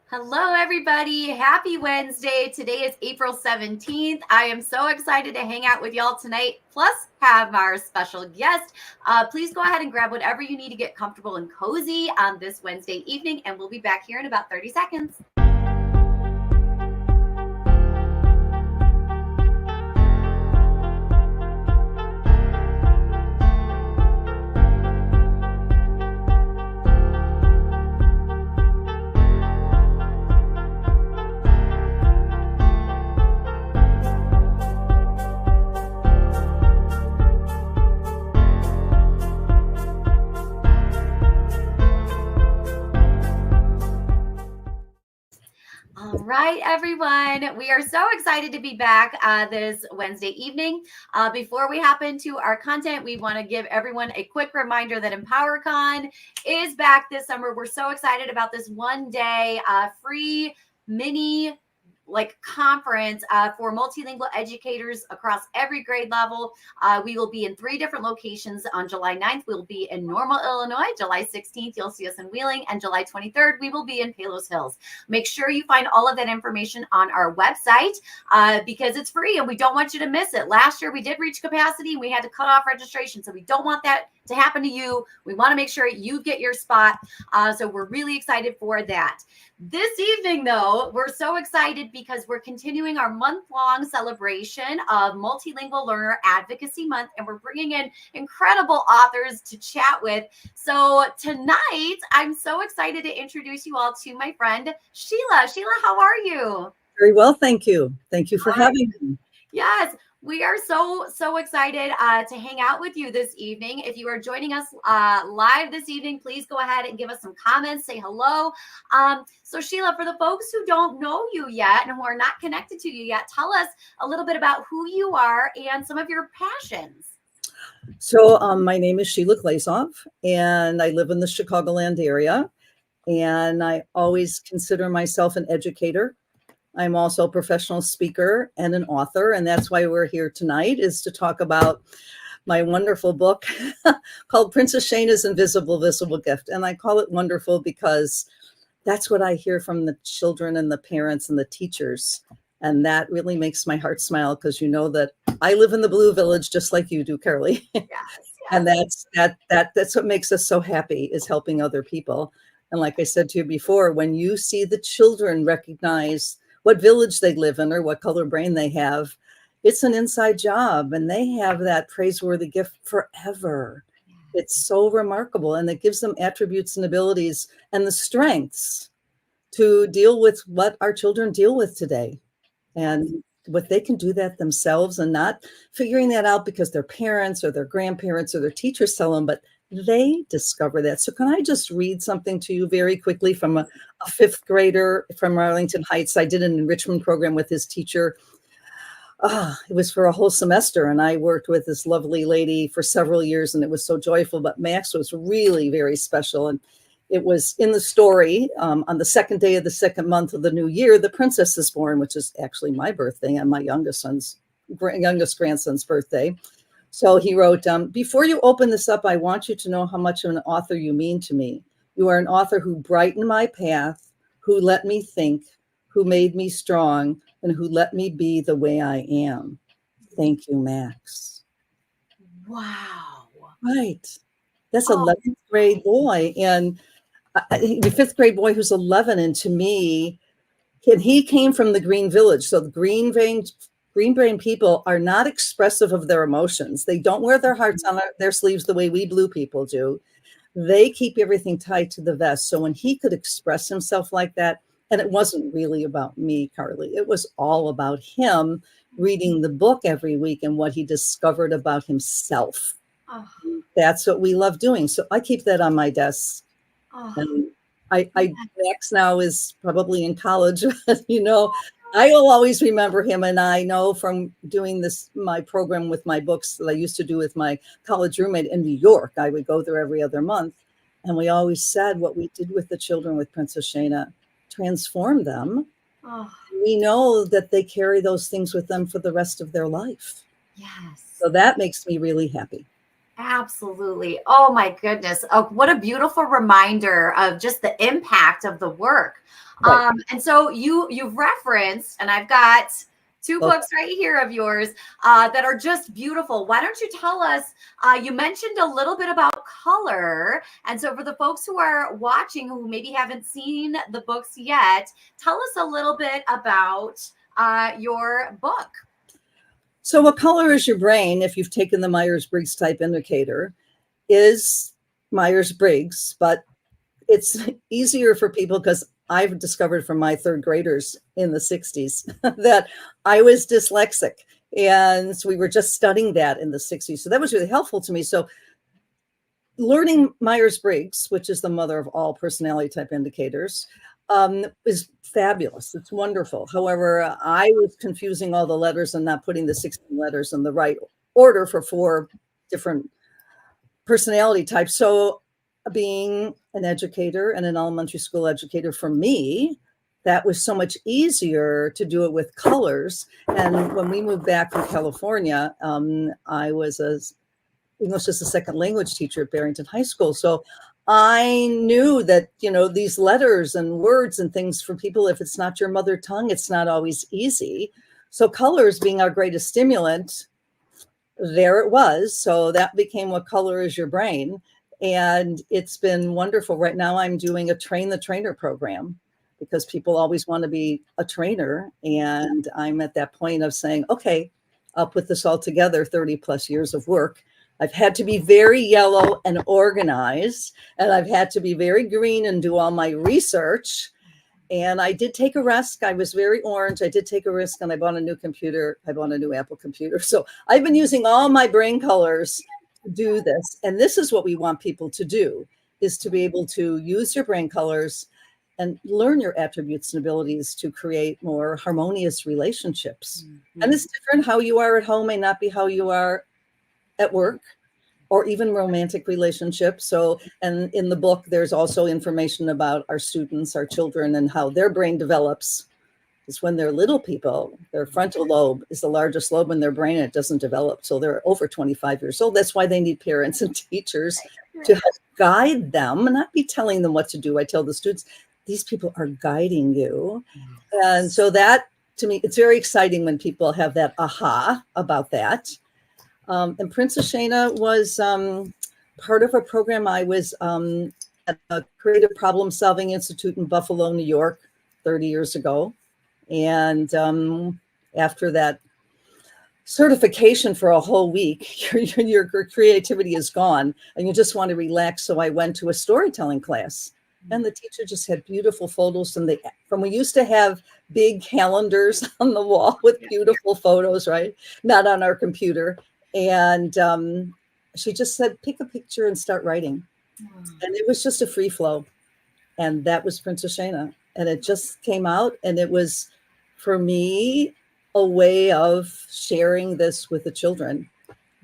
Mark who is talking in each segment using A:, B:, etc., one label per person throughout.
A: Hello, everybody. Happy Wednesday. Today is April 17th. I am so excited to hang out with y'all tonight, plus have our special guest. Please go ahead and grab whatever you need to get comfortable and cozy on this Wednesday evening, and we'll be back here in about 30 seconds. All right, everyone. We are so excited to be back this Wednesday evening. Before we hop into our content, we want to give everyone a quick reminder that EmpowerCon is back this summer. We're so excited about this one-day free mini conference for multilingual educators across every grade level. We will be in 3 different locations. On July 9th, we'll be in Normal, Illinois. July 16th, you'll see us in Wheeling. And July 23rd, we will be in Palos Hills. Make sure you find all of that information on our website because it's free and we don't want you to miss it. Last year, we did reach capacity. We had to cut off registration. So we don't want that to happen to you. We want to make sure you get your spot. So we're really excited for that. This evening, though, we're so excited because we're continuing our month-long celebration of Multilingual Learner Advocacy Month, and we're bringing in incredible authors to chat with. So tonight, I'm so excited to introduce you all to my friend, Sheila. Sheila, how are you?
B: Very well, thank you. Thank you for having me.
A: Yes. We are so excited to hang out with you this evening. If you are joining us live this evening, please go ahead and give us some comments, say hello. So Sheila, for the folks who don't know you yet and who are not connected to you yet, tell us a little bit about who you are and some of your passions.
B: So my name is Sheila Glazov, and I live in the Chicagoland area, and I always consider myself an educator. I'm also a professional speaker and an author, and that's why we're here tonight, is to talk about my wonderful book called Princess Shayna's Invisible Visible Gift. And I call it wonderful because that's what I hear from the children and the parents and the teachers. And that really makes my heart smile because you know that I live in the Blue Village just like you do, Carly.
A: Yes.
B: And that's what makes us so happy, is helping other people. And like I said to you before, when you see the children recognize what village they live in or what color brain they have, it's an inside job, and they have that praiseworthy gift forever. It's so remarkable, and it gives them attributes and abilities and the strengths to deal with what our children deal with today. And what they can do that themselves and not figuring that out because their parents or their grandparents or their teachers tell them, but they discover that. So can I just read something to you very quickly from a 5th grader from Arlington Heights? I did an enrichment program with his teacher. It was for a whole semester, and I worked with this lovely lady for several years, and it was so joyful. But Max was really very special, and it was in the story, on the 2nd day of the 2nd month of the new year, the princess is born, which is actually my birthday and my youngest grandson's birthday. So he wrote, before you open this up, I want you to know how much of an author you mean to me. You are an author who brightened my path, who let me think, who made me strong, and who let me be the way I am. Thank you, Max.
A: Wow.
B: Right. That's 11th grade boy. And the 5th grade boy who's 11. And to me, he came from the Green Village. So the Green brain people are not expressive of their emotions. They don't wear their hearts on their sleeves the way we blue people do. They keep everything tied to the vest. So when he could express himself like that, and it wasn't really about me, Carly, it was all about him reading the book every week and what he discovered about himself. Oh. That's what we love doing. So I keep that on my desk. Oh. And Max now is probably in college, you know, I will always remember him. And I know from doing my program with my books that I used to do with my college roommate in New York, I would go there every other month. And we always said what we did with the children with Princess Shayna transformed them. Oh. We know that they carry those things with them for the rest of their life.
A: Yes.
B: So that makes me really happy.
A: Absolutely. Oh my goodness. Oh, what a beautiful reminder of just the impact of the work.
B: Right.
A: And so you've referenced, and I've got two
B: Okay.
A: books right here of yours that are just beautiful. Why don't you tell us? You mentioned a little bit about color, and so for the folks who are watching who maybe haven't seen the books yet, tell us a little bit about your book.
B: So what color is your brain if you've taken the Myers-Briggs type indicator is Myers-Briggs, but it's easier for people because I've discovered from my third graders in the 60s that I was dyslexic. And so we were just studying that in the 60s. So that was really helpful to me. So learning Myers-Briggs, which is the mother of all personality type indicators, is fabulous. It's wonderful. However, I was confusing all the letters and not putting the 16 letters in the right order for 4 different personality types. So being an educator and an elementary school educator, for me, that was so much easier to do it with colors. And when we moved back from California, I was a English as a second language teacher at Barrington High School. So I knew that, these letters and words and things for people, if it's not your mother tongue, it's not always easy. So colors being our greatest stimulant, there it was. So that became What Color Is Your Brain? And it's been wonderful. Right now I'm doing a train the trainer program because people always want to be a trainer. And I'm at that point of saying, okay, I'll put this all together, 30 plus years of work. I've had to be very yellow and organized, and I've had to be very green and do all my research. And I did take a risk. I was very orange. I did take a risk and I bought a new computer. I bought a new Apple computer. So I've been using all my brain colors to do this. And this is what we want people to do, is to be able to use your brain colors and learn your attributes and abilities to create more harmonious relationships. Mm-hmm. And it's different. How you are at home may not be how you are at work, or even romantic relationships. So, and in the book, there's also information about our students, our children, and how their brain develops. Is when they're little people, their frontal lobe is the largest lobe in their brain. It doesn't develop till they're over 25 years old. That's why they need parents and teachers to help guide them and not be telling them what to do. I tell the students, these people are guiding you. And so that, to me, it's very exciting when people have that aha about that. And Princess Shayna was part of a program. I was at a Creative Problem Solving Institute in Buffalo, New York, 30 years ago. And after that certification for a whole week, your creativity is gone and you just want to relax. So I went to a storytelling class. And the teacher just had beautiful photos from we used to have big calendars on the wall with beautiful photos, right? Not on our computer. And she just said, pick a picture and start writing. And it was just a free flow. And that was Princess Shayna. And it just came out. And it was, for me, a way of sharing this with the children.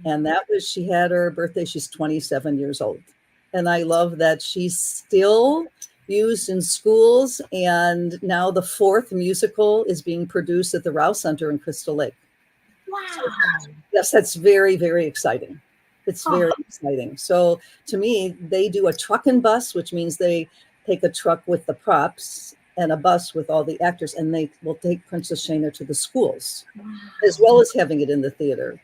B: And that was, she had her birthday. She's 27 years old. And I love that she's still used in schools. And now the 4th musical is being produced at the Rouse Center in Crystal Lake.
A: Wow.
B: So, yes, that's very, very exciting. It's very exciting. So to me, they do a truck and bus, which means they take a truck with the props and a bus with all the actors, and they will take Princess Shayna to the schools, as well as having it in the theater.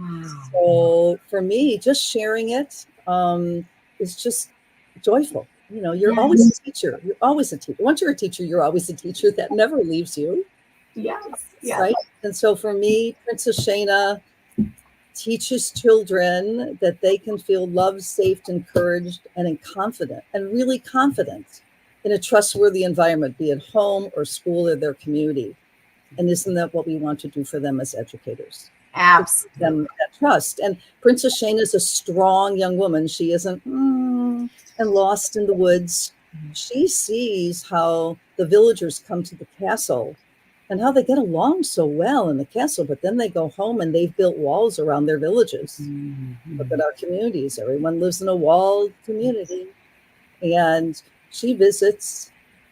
B: Wow. So for me, just sharing it is just joyful. You're always a teacher. You're always a teacher. Once you're a teacher, you're always a teacher. That never leaves you.
A: Yes.
B: Right. And so for me, Princess Shayna teaches children that they can feel loved, safe, encouraged, and confident, and really confident in a trustworthy environment, be it home or school or their community. And isn't that what we want to do for them as educators?
A: Absolutely.
B: Them that trust. And Princess Shayna is a strong young woman. She isn't and lost in the woods. She sees how the villagers come to the castle and how they get along so well in the castle, but then they go home and they've built walls around their villages. Mm-hmm. Look at our communities. Everyone lives in a walled community. And she visits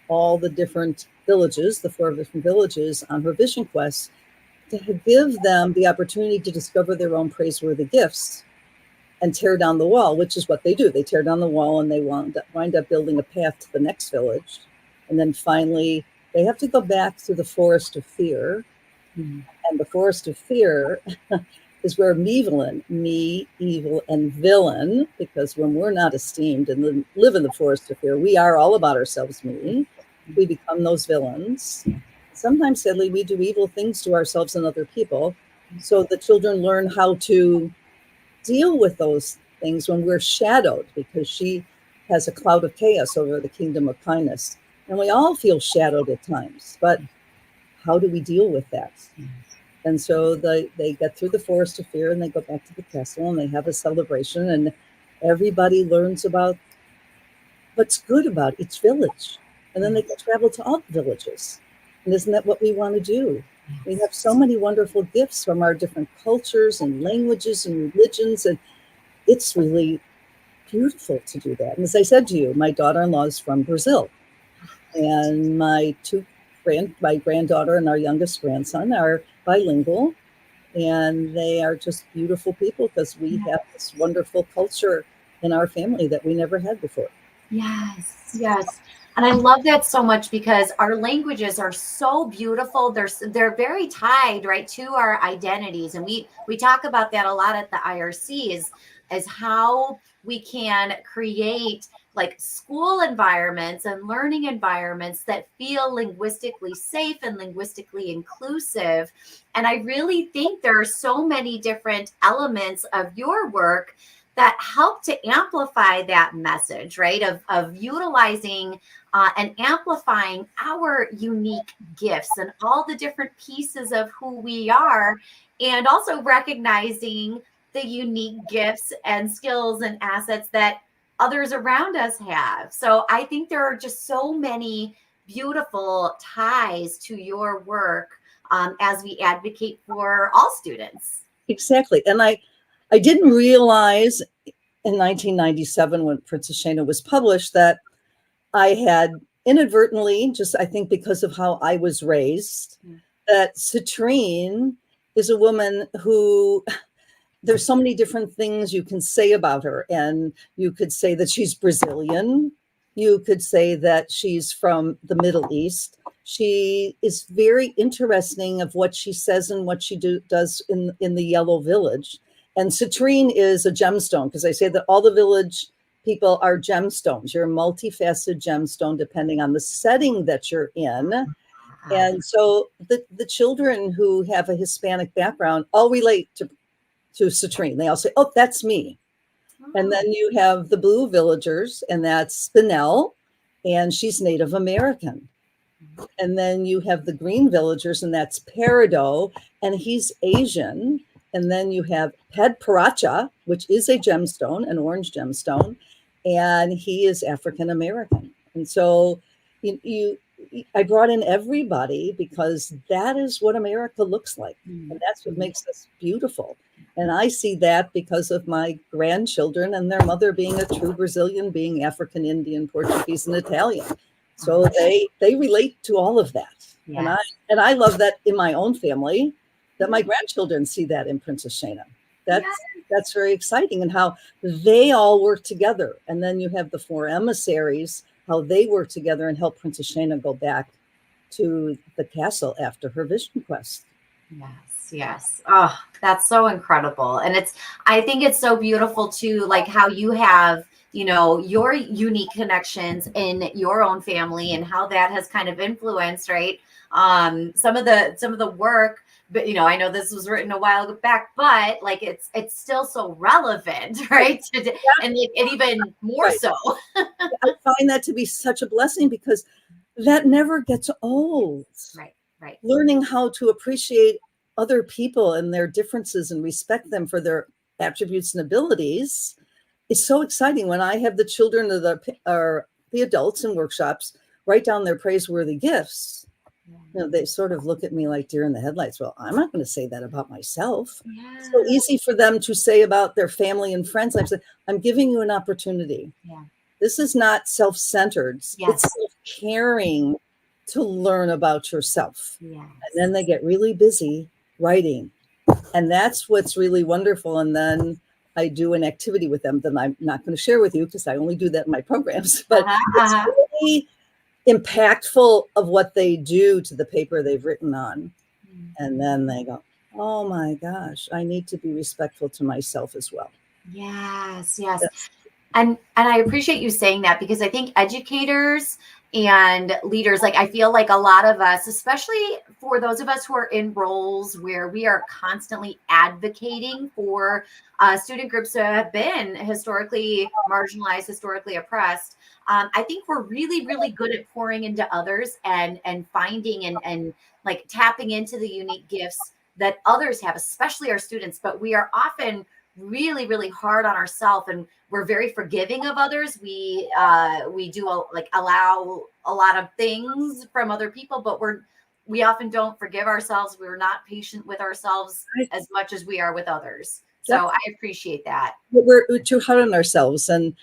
B: all the different villages, the 4 different villages, on her vision quest to give them the opportunity to discover their own praiseworthy gifts. and tear down the wall, which is what they do. They tear down the wall and they wind up building a path to the next village. And then finally, they have to go back through the forest of fear. Mm. And the forest of fear is where me, evil, and villain, because when we're not esteemed and live in the forest of fear, we are all about ourselves, me. We become those villains. Sometimes, sadly, we do evil things to ourselves and other people. So the children learn how to deal with those things when we're shadowed, because she has a cloud of chaos over the kingdom of kindness. And we all feel shadowed at times, but how do we deal with that? And so they get through the forest of fear and they go back to the castle and they have a celebration and everybody learns about what's good about each village. And then they can travel to all the villages. And isn't that what we want to do? We have so many wonderful gifts from our different cultures and languages and religions. And it's really beautiful to do that. And as I said to you, my daughter-in-law is from Brazil. And my granddaughter and our youngest grandson are bilingual. And they are just beautiful people because we have this wonderful culture in our family that we never had before.
A: Yes, yes. And I love that so much because our languages are so beautiful. They're very tied, right, to our identities. And we talk about that a lot at the IRC is how we can create like school environments and learning environments that feel linguistically safe and linguistically inclusive. And I really think there are so many different elements of your work that help to amplify that message, right? Of utilizing and amplifying our unique gifts and all the different pieces of who we are, and also recognizing the unique gifts and skills and assets that others around us have. So I think there are just so many beautiful ties to your work as we advocate for all students.
B: Exactly. And I didn't realize in 1997 when Princess Shayna was published that I had inadvertently, just I think because of how I was raised, that Citrine is a woman who there's so many different things you can say about her. And you could say that she's Brazilian. You could say that she's from the Middle East. She is very interesting of what she says and what she does in the Yellow Village. And Citrine is a gemstone, because I say that all the village people are gemstones. You're a multifaceted gemstone depending on the setting that you're in. And so the children who have a Hispanic background all relate to Citrine. They all say, oh, that's me. And then you have the blue villagers, and that's Spinell, and she's Native American. And then you have the green villagers, and that's Peridot, and he's Asian. And then you have Ped Paracha, which is a gemstone, an orange gemstone, and he is African American. And so I brought in everybody because that is what America looks like. And that's what makes us beautiful. And I see that because of my grandchildren and their mother being a true Brazilian, being African, Indian, Portuguese, and Italian. So they relate to all of that. Yes. And I love that in my own family, that my grandchildren see that in Princess Shayna. That's very exciting, and how they all work together. And then you have the 4 emissaries, how they work together and help Princess Shayna go back to the castle after her vision quest.
A: Yes. Oh, that's so incredible. And I think it's so beautiful too, like how you have, your unique connections in your own family and how that has kind of influenced, right? Some of the work, but I know this was written a while back, but like it's still so relevant, right? And even more so.
B: I find that to be such a blessing because that never gets old.
A: Right.
B: Learning how to appreciate other people and their differences and respect them for their attributes and abilities is so exciting. When I have the children or the adults in workshops write down their praiseworthy gifts, they sort of look at me like deer in the headlights. Well, I'm not going to say that about myself. Yeah. It's so easy for them to say about their family and friends. I'm giving you an opportunity. Yeah. This is not self-centered. Yes. It's self-caring to learn about yourself. Yes. And then they get really busy writing. And that's what's really wonderful. And then I do an activity with them that I'm not going to share with you because I only do that in my programs, but it's really impactful of what they do to the paper they've written on. And then they go, oh my gosh, I need to be respectful to myself as well.
A: Yes, yes.
B: That's,
A: And I appreciate you saying that, because I think educators and leaders, like I feel like a lot of us, especially for those of us who are in roles where we are constantly advocating for student groups that have been historically marginalized, historically oppressed, I think we're really, really good at pouring into others and finding and like tapping into the unique gifts that others have, especially our students. But we are often really, really hard on ourselves, and we're very forgiving of others. We do allow a lot of things from other people, but we often don't forgive ourselves. We're not patient with ourselves as much as we are with others. So I appreciate that.
B: we're too hard on ourselves, and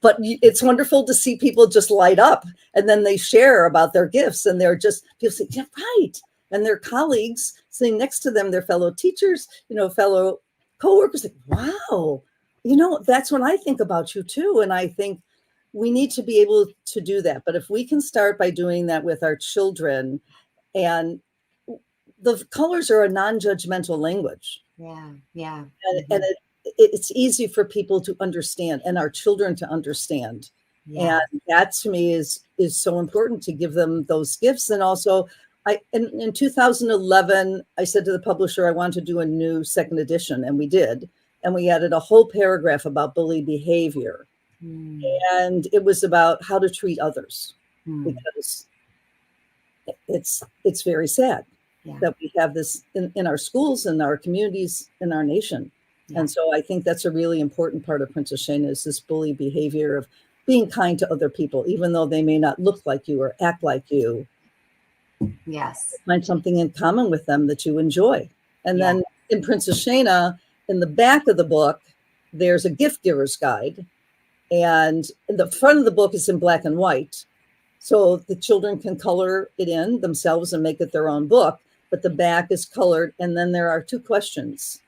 B: but it's wonderful to see people just light up, and then they share about their gifts, and they're just, people say, yeah, right. And their colleagues sitting next to them, their fellow teachers, fellow coworkers, like, wow, that's when I think about you too. And I think we need to be able to do that. But if we can start by doing that with our children, and the colors are a non-judgmental language.
A: Yeah.
B: And it's easy for people to understand, and our children to understand. And that to me is so important, to give them those gifts. And also, in 2011, I said to the publisher, I want to do a new second edition, and we did. And we added a whole paragraph about bully behavior. And it was about how to treat others, because it's very sad that we have this in our schools, in our communities, in our nation. And so I think that's a really important part of Princess Shayna, is this bully behavior of being kind to other people, even though they may not look like you or act like you.
A: Yes.
B: Find something in common with them that you enjoy. And then in Princess Shayna, in the back of the book, there's a gift giver's guide. And in the front of the book is in black and white, so the children can color it in themselves and make it their own book. But the back is colored. And then there are 2 questions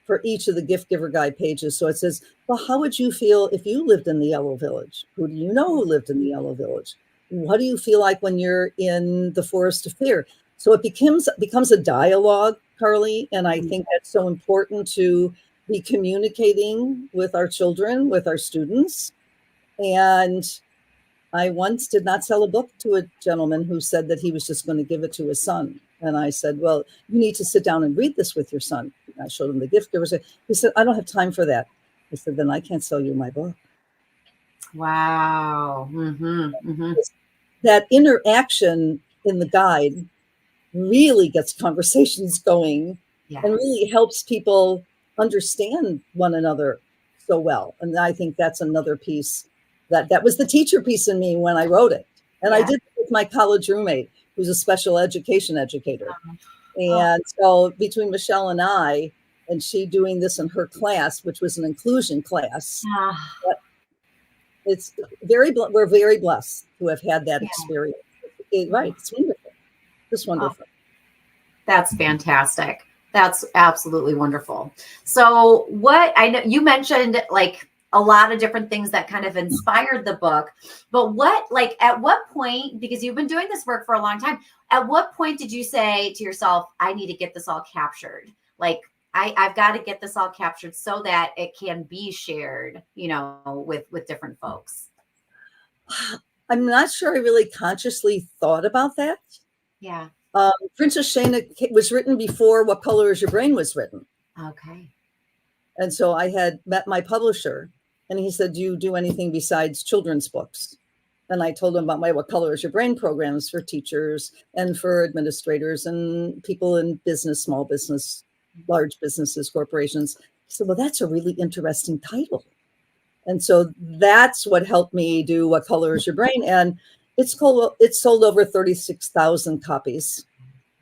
B: for each of the gift giver guide pages. So it says, well, how would you feel if you lived in the Yellow Village? Who do you know who lived in the Yellow Village? What do you feel like when you're in the Forest of Fear? So it becomes a dialogue, Carly. And I think that's so important, to be communicating with our children, with our students. And I once did not sell a book to a gentleman who said that he was just going to give it to his son. And I said, well, you need to sit down and read this with your son. I showed him the gift giver. He said, I don't have time for that. I said, then I can't sell you my book.
A: Wow.
B: That interaction in the guide really gets conversations going, and really helps people understand one another so well. And I think that's another piece that was the teacher piece in me when I wrote it. And I did it with my college roommate, who's a special education educator. And so between Michelle and I, and she doing this in her class, which was an inclusion class, we're very blessed to have had that experience. Right. It's wonderful. Just wonderful.
A: That's fantastic. That's absolutely wonderful. So I know you mentioned like a lot of different things that kind of inspired the book, but at what point, because you've been doing this work for a long time, at what point did you say to yourself, I need to get this all captured? Like, I've got to get this all captured so that it can be shared, with different folks.
B: I'm not sure I really consciously thought about that.
A: Yeah.
B: Princess Shayna was written before What Color Is Your Brain was written.
A: Okay.
B: And so I had met my publisher, and he said, do you do anything besides children's books? And I told him about my What Color Is Your Brain programs for teachers and for administrators and people in business, small business, large businesses, corporations. He said, well, that's a really interesting title. And so that's what helped me do What Color Is Your Brain. And it's sold over 36,000 copies.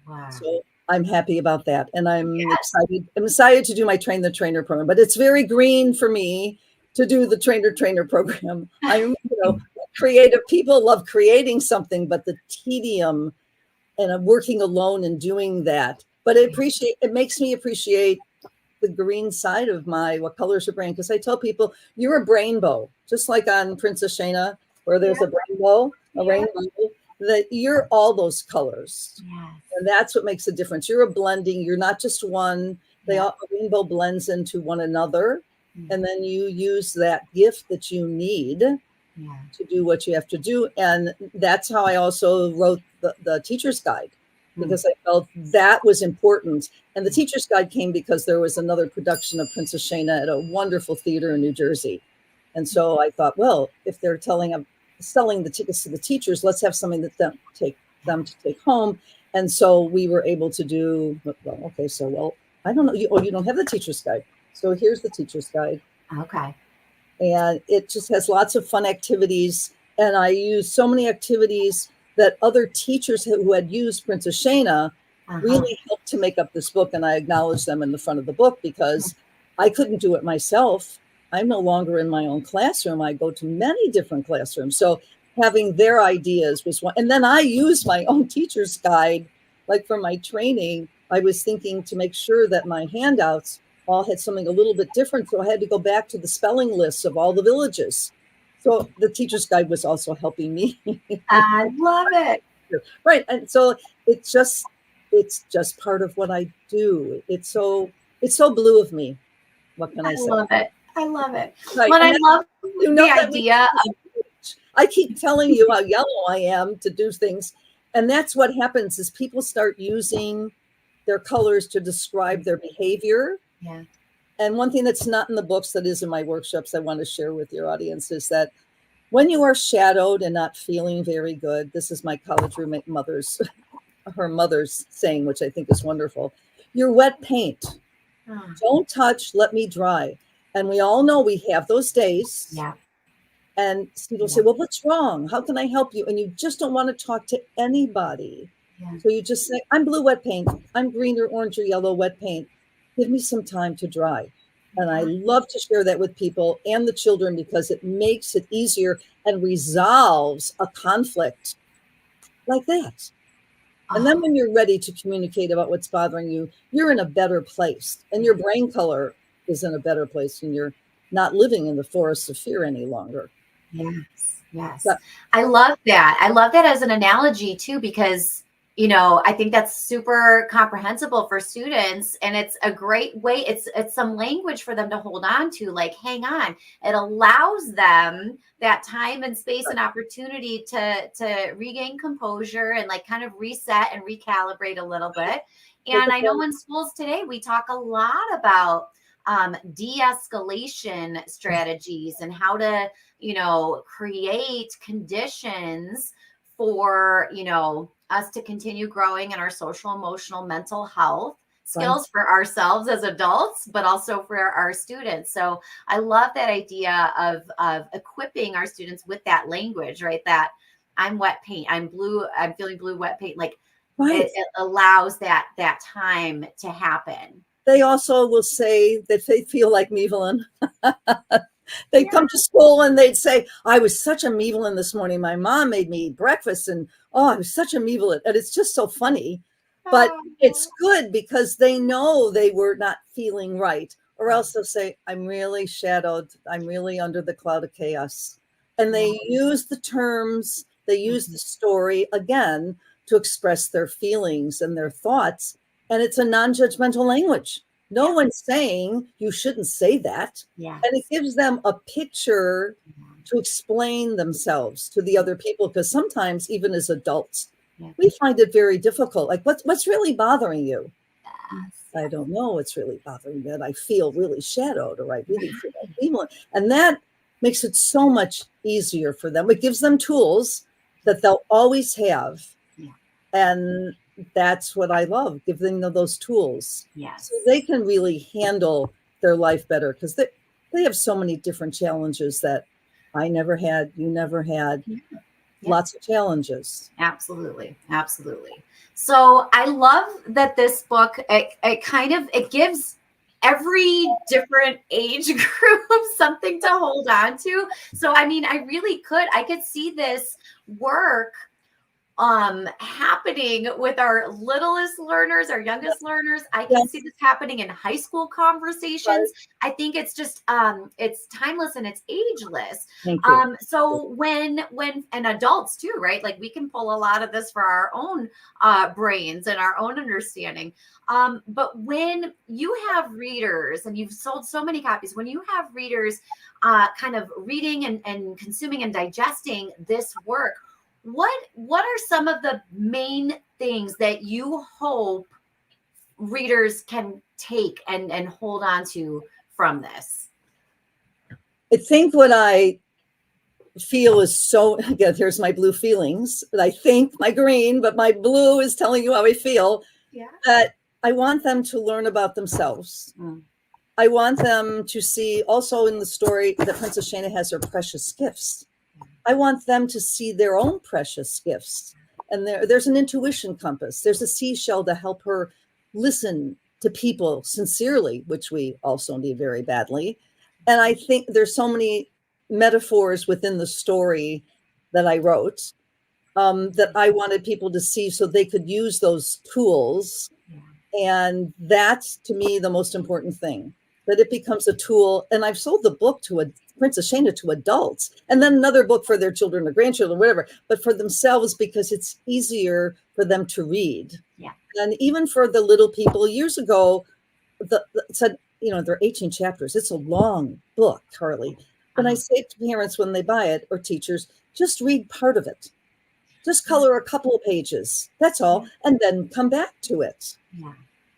A: Wow.
B: So I'm happy about that. And I'm excited. I'm excited to do my Train the Trainer program, but it's very green for me to do the Trainer program. I'm, creative people love creating something, but the tedium and I'm working alone and doing that. But it makes me appreciate the green side of my what colors your brain, because I tell people you're a rainbow, just like on Princess Shayna, where there's a rainbow, that you're all those colors.
A: Yes.
B: And that's what makes a difference. You're a blending. You're not just one. A rainbow blends into one another. And then you use that gift that you need to do what you have to do. And that's how I also wrote the teacher's guide, because I felt that was important. And the teacher's guide came because there was another production of Princess Shayna at a wonderful theater in New Jersey. And so I thought, well, if they're selling the tickets to the teachers, let's have something that them to take home. And so we were able to do, I don't know. You don't have the teacher's guide. So here's the teacher's guide.
A: Okay.
B: And it just has lots of fun activities. And I use so many activities that other teachers who had used Princess Shayna really helped to make up this book. And I acknowledge them in the front of the book because I couldn't do it myself. I'm no longer in my own classroom. I go to many different classrooms. So having their ideas was one. And then I use my own teacher's guide, like for my training. I was thinking to make sure that my handouts all had something a little bit different. So I had to go back to the spelling lists of all the villages. So the teacher's guide was also helping me.
A: I love it.
B: Right. And so it's just part of what I do. It's so blue of me. What can I say?
A: I love it.
B: Right.
A: But I love the idea of,
B: I keep telling you how yellow I am to do things. And that's what happens is people start using their colors to describe their behavior.
A: Yeah.
B: And one thing that's not in the books that is in my workshops I want to share with your audience is that when you are shadowed and not feeling very good, this is my college roommate her mother's saying, which I think is wonderful. You're wet paint. Don't touch, let me dry. And we all know we have those days.
A: Yeah.
B: And people say, well, what's wrong? How can I help you? And you just don't want to talk to anybody. Yeah. So you just say, I'm blue wet paint. I'm green or orange or yellow wet paint. Give me some time to dry. And I love to share that with people and the children because it makes it easier and resolves a conflict like that. And then when you're ready to communicate about what's bothering you, you're in a better place. And your brain color is in a better place and you're not living in the forest of fear any longer.
A: Yes. So, I love that. I love that as an analogy too, because I think that's super comprehensible for students, and it's a great way. It's some language for them to hold on to, like, hang on. It allows them that time and space and opportunity to regain composure and like kind of reset and recalibrate a little bit. And I know in schools today, we talk a lot about de-escalation strategies and how to, create conditions for, us to continue growing in our social, emotional, mental health skills for ourselves as adults, but also for our students. So I love that idea of equipping our students with that language, right? That I'm wet paint, I'm blue, I'm feeling blue wet paint. Like it allows that time to happen.
B: They also will say that they feel like Evelyn. They'd come to school and they'd say, I was such a Evelyn this morning. My mom made me eat breakfast and I was such a Evelyn. And it's just so funny. But it's good because they know they were not feeling right. Or else they'll say, I'm really shadowed. I'm really under the cloud of chaos. And they use the terms, they use the story again to express their feelings and their thoughts. And it's a non-judgmental language. No one's saying you shouldn't say that. And it gives them a picture to explain themselves to the other people. Because sometimes, even as adults, we find it very difficult. Like, what's really bothering you? I don't know what's really bothering me. That I feel really shadowed, or I really feel like Evelyn. And that makes it so much easier for them. It gives them tools that they'll always have. And that's what I love, giving them those tools. So they can really handle their life better because they have so many different challenges that I never had, you never had. Lots of challenges.
A: Absolutely. So I love that this book, it gives every different age group something to hold on to. So, I mean, I could see this work happening with our littlest learners, our youngest learners. I can see
B: Yes,
A: this happening in high school
B: right.
A: conversations. I think it's just it's timeless and it's ageless.
B: Thank you.
A: So when and adults too, right? Like we can pull a lot of this for our own brains and our own understanding. But when you have readers and you've sold so many copies, when you have readers kind of reading and consuming and digesting this work, what are some of the main things that you hope readers can take and hold on to from this?
B: I think what I feel is so, again, here's my blue feelings. I think my green, but my blue is telling you how I feel,
A: Yeah.
B: that I want them to learn about themselves. I want them to see also in the story that Princess Shayna has her precious gifts. I want them to see their own precious gifts. And there's an intuition compass. There's a seashell to help her listen to people sincerely, which we also need very badly. And I think there's so many metaphors within the story that I wrote that I wanted people to see so they could use those tools. And that's to me the most important thing, that it becomes a tool. And I've sold the book to a Princess Shayna to adults, and then another book for their children or grandchildren, whatever, but for themselves, because it's easier for them to read.
A: Yeah.
B: And even for the little people, years ago, said, there are 18 chapters. It's a long book, Carly. And I say to parents when they buy it, or teachers, just read part of it. Just color a couple of pages. That's all. And then come back to it.
A: Yeah.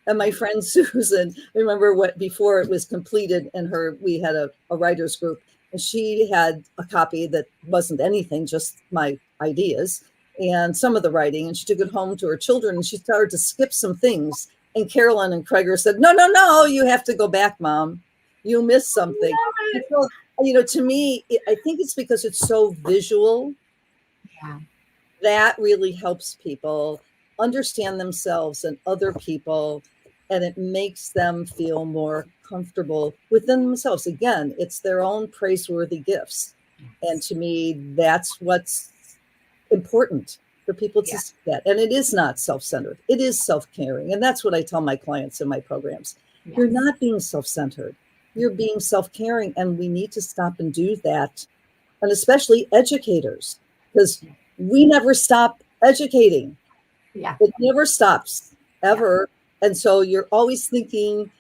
B: And my friend Susan, I remember before it was completed, and we had a writer's group, and she had a copy that wasn't anything, just my ideas and some of the writing. And she took it home to her children, and she started to skip some things. And Carolyn and Kreger said, no, you have to go back, Mom. You missed something. And so, to me, I think it's because it's so visual.
A: Yeah.
B: That really helps people understand themselves and other people, and it makes them feel more comfortable within themselves. Again, it's their own praiseworthy gifts. And to me, that's what's important for people to see that. And it is not self-centered. It is self-caring. And that's what I tell my clients in my programs. Yes. You're not being self-centered. You're being self-caring. And we need to stop and do that. And especially educators, because we never stop educating.
A: Yeah.
B: It never stops, ever. Yeah. And so you're always thinking,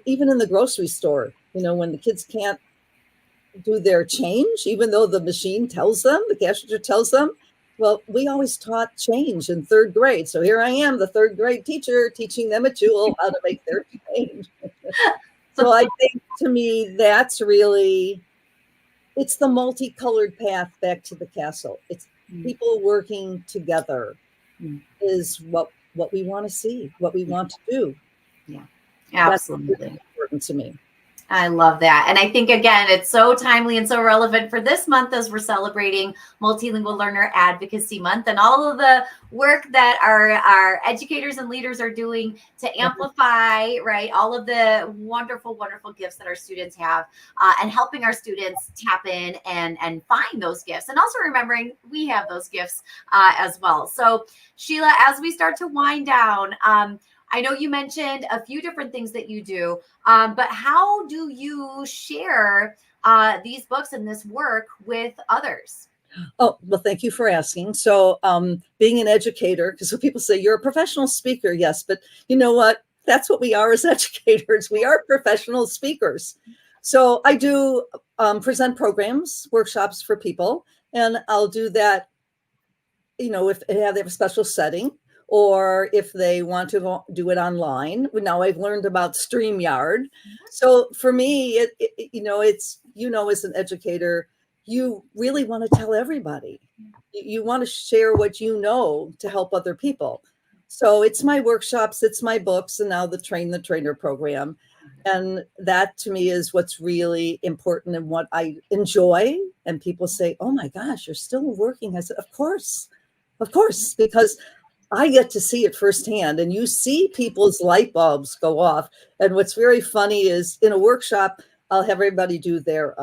B: even in the grocery store, when the kids can't do their change, even though the machine tells them, the cash register tells them. Well, we always taught change in third grade. So here I am, the third grade teacher, teaching them at Jewel how to make their change. So I think, to me, that's really, it's the multicolored path back to the castle. It's people working together is what we want to see, what we want to do.
A: Yeah, absolutely.
B: That's really important to me.
A: I love that. And I think, again, it's so timely and so relevant for this month as we're celebrating Multilingual Learner Advocacy Month and all of the work that our educators and leaders are doing to amplify, right, all of the wonderful, wonderful gifts that our students have and helping our students tap in and find those gifts. And also remembering we have those gifts as well. So, Sheila, as we start to wind down, I know you mentioned a few different things that you do, but how do you share these books and this work with others?
B: Oh, well, thank you for asking. So being an educator, because people say you're a professional speaker. Yes, but you know what? That's what we are as educators. We are professional speakers. So I do present programs, workshops for people, and I'll do that, if they have a special setting, or if they want to do it online. Now I've learned about StreamYard. So for me, it's, as an educator, you really want to tell everybody. You want to share what you know to help other people. So it's my workshops, it's my books, and now the Train the Trainer program. And that to me is what's really important and what I enjoy. And people say, oh my gosh, you're still working. I said, of course, because I get to see it firsthand, and you see people's light bulbs go off. And what's very funny is in a workshop, I'll have everybody do their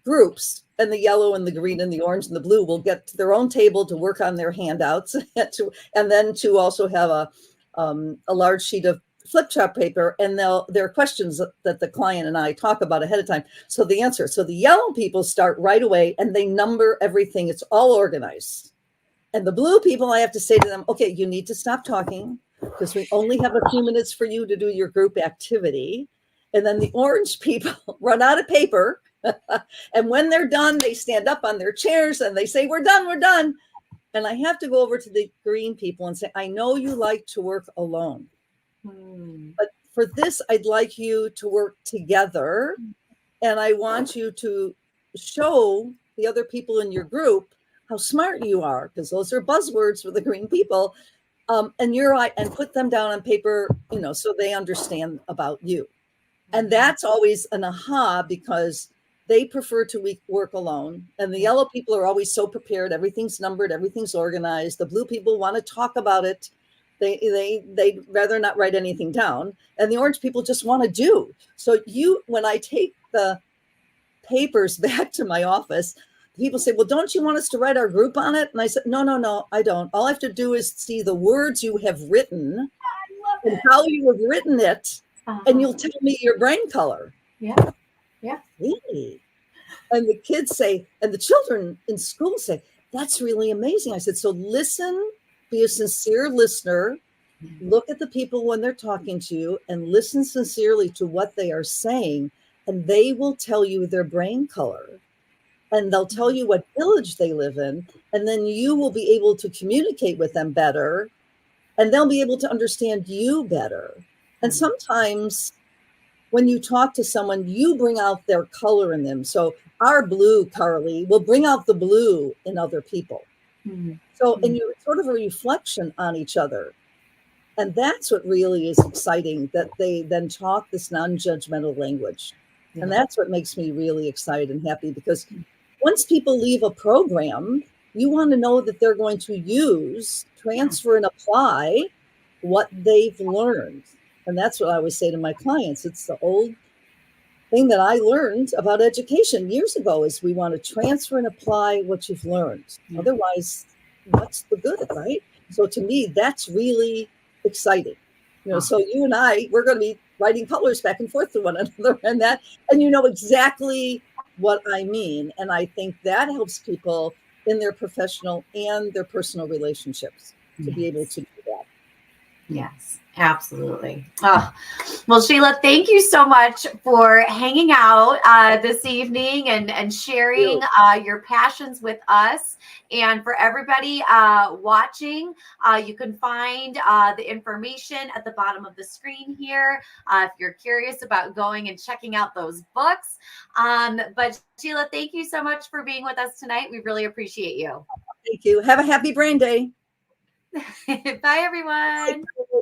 B: groups. and the yellow and the green and the orange and the blue will get to their own table to work on their handouts and then to also have a large sheet of flip chart paper, and there are questions that the client and I talk about ahead of time. So the answer. So the yellow people start right away and they number everything. It's all organized. And the blue people, I have to say to them, okay, you need to stop talking because we only have a few minutes for you to do your group activity. And then the orange people run out of paper. And when they're done, they stand up on their chairs and they say, we're done, we're done. And I have to go over to the green people and say, I know you like to work alone. But for this, I'd like you to work together. And I want you to show the other people in your group how smart you are, because those are buzzwords for the green people. And put them down on paper, so they understand about you. And that's always an aha, because they prefer to work alone. And the yellow people are always so prepared. Everything's numbered, everything's organized. The blue people want to talk about it. They'd rather not write anything down. And the orange people just want to do. So when I take the papers back to my office, people say, well, don't you want us to write our group on it? And I said, no, I don't. All I have to do is see the words you have written and how you have written it. And you'll tell me your brain color.
A: Yeah.
B: Really? And the kids say, and the children in school say, that's really amazing. I said, so listen, be a sincere listener, look at the people when they're talking to you and listen sincerely to what they are saying. And they will tell you their brain color. And they'll tell you what village they live in. And then you will be able to communicate with them better. And they'll be able to understand you better. And sometimes when you talk to someone, you bring out their color in them. So our blue, Carly, will bring out the blue in other people. So, and you're sort of a reflection on each other. And that's what really is exciting, that they then talk this non-judgmental language. And that's what makes me really excited and happy, because once people leave a program, you want to know that they're going to use, transfer, and apply what they've learned. And that's what I always say to my clients. It's the old thing that I learned about education years ago, is we want to transfer and apply what you've learned. Otherwise, what's the good, right? So to me, that's really exciting. So you and I, we're going to be writing colors back and forth to one another and you know exactly what I mean. And I think that helps people in their professional and their personal relationships to be able to do that.
A: Yes, absolutely. Oh, well, Sheila, thank you so much for hanging out this evening and sharing your passions with us. And for everybody watching, you can find the information at the bottom of the screen here if you're curious about going and checking out those books. But Sheila, thank you so much for being with us tonight. We really appreciate you.
B: Thank you. Have a happy brain day.
A: Bye, everyone. Bye.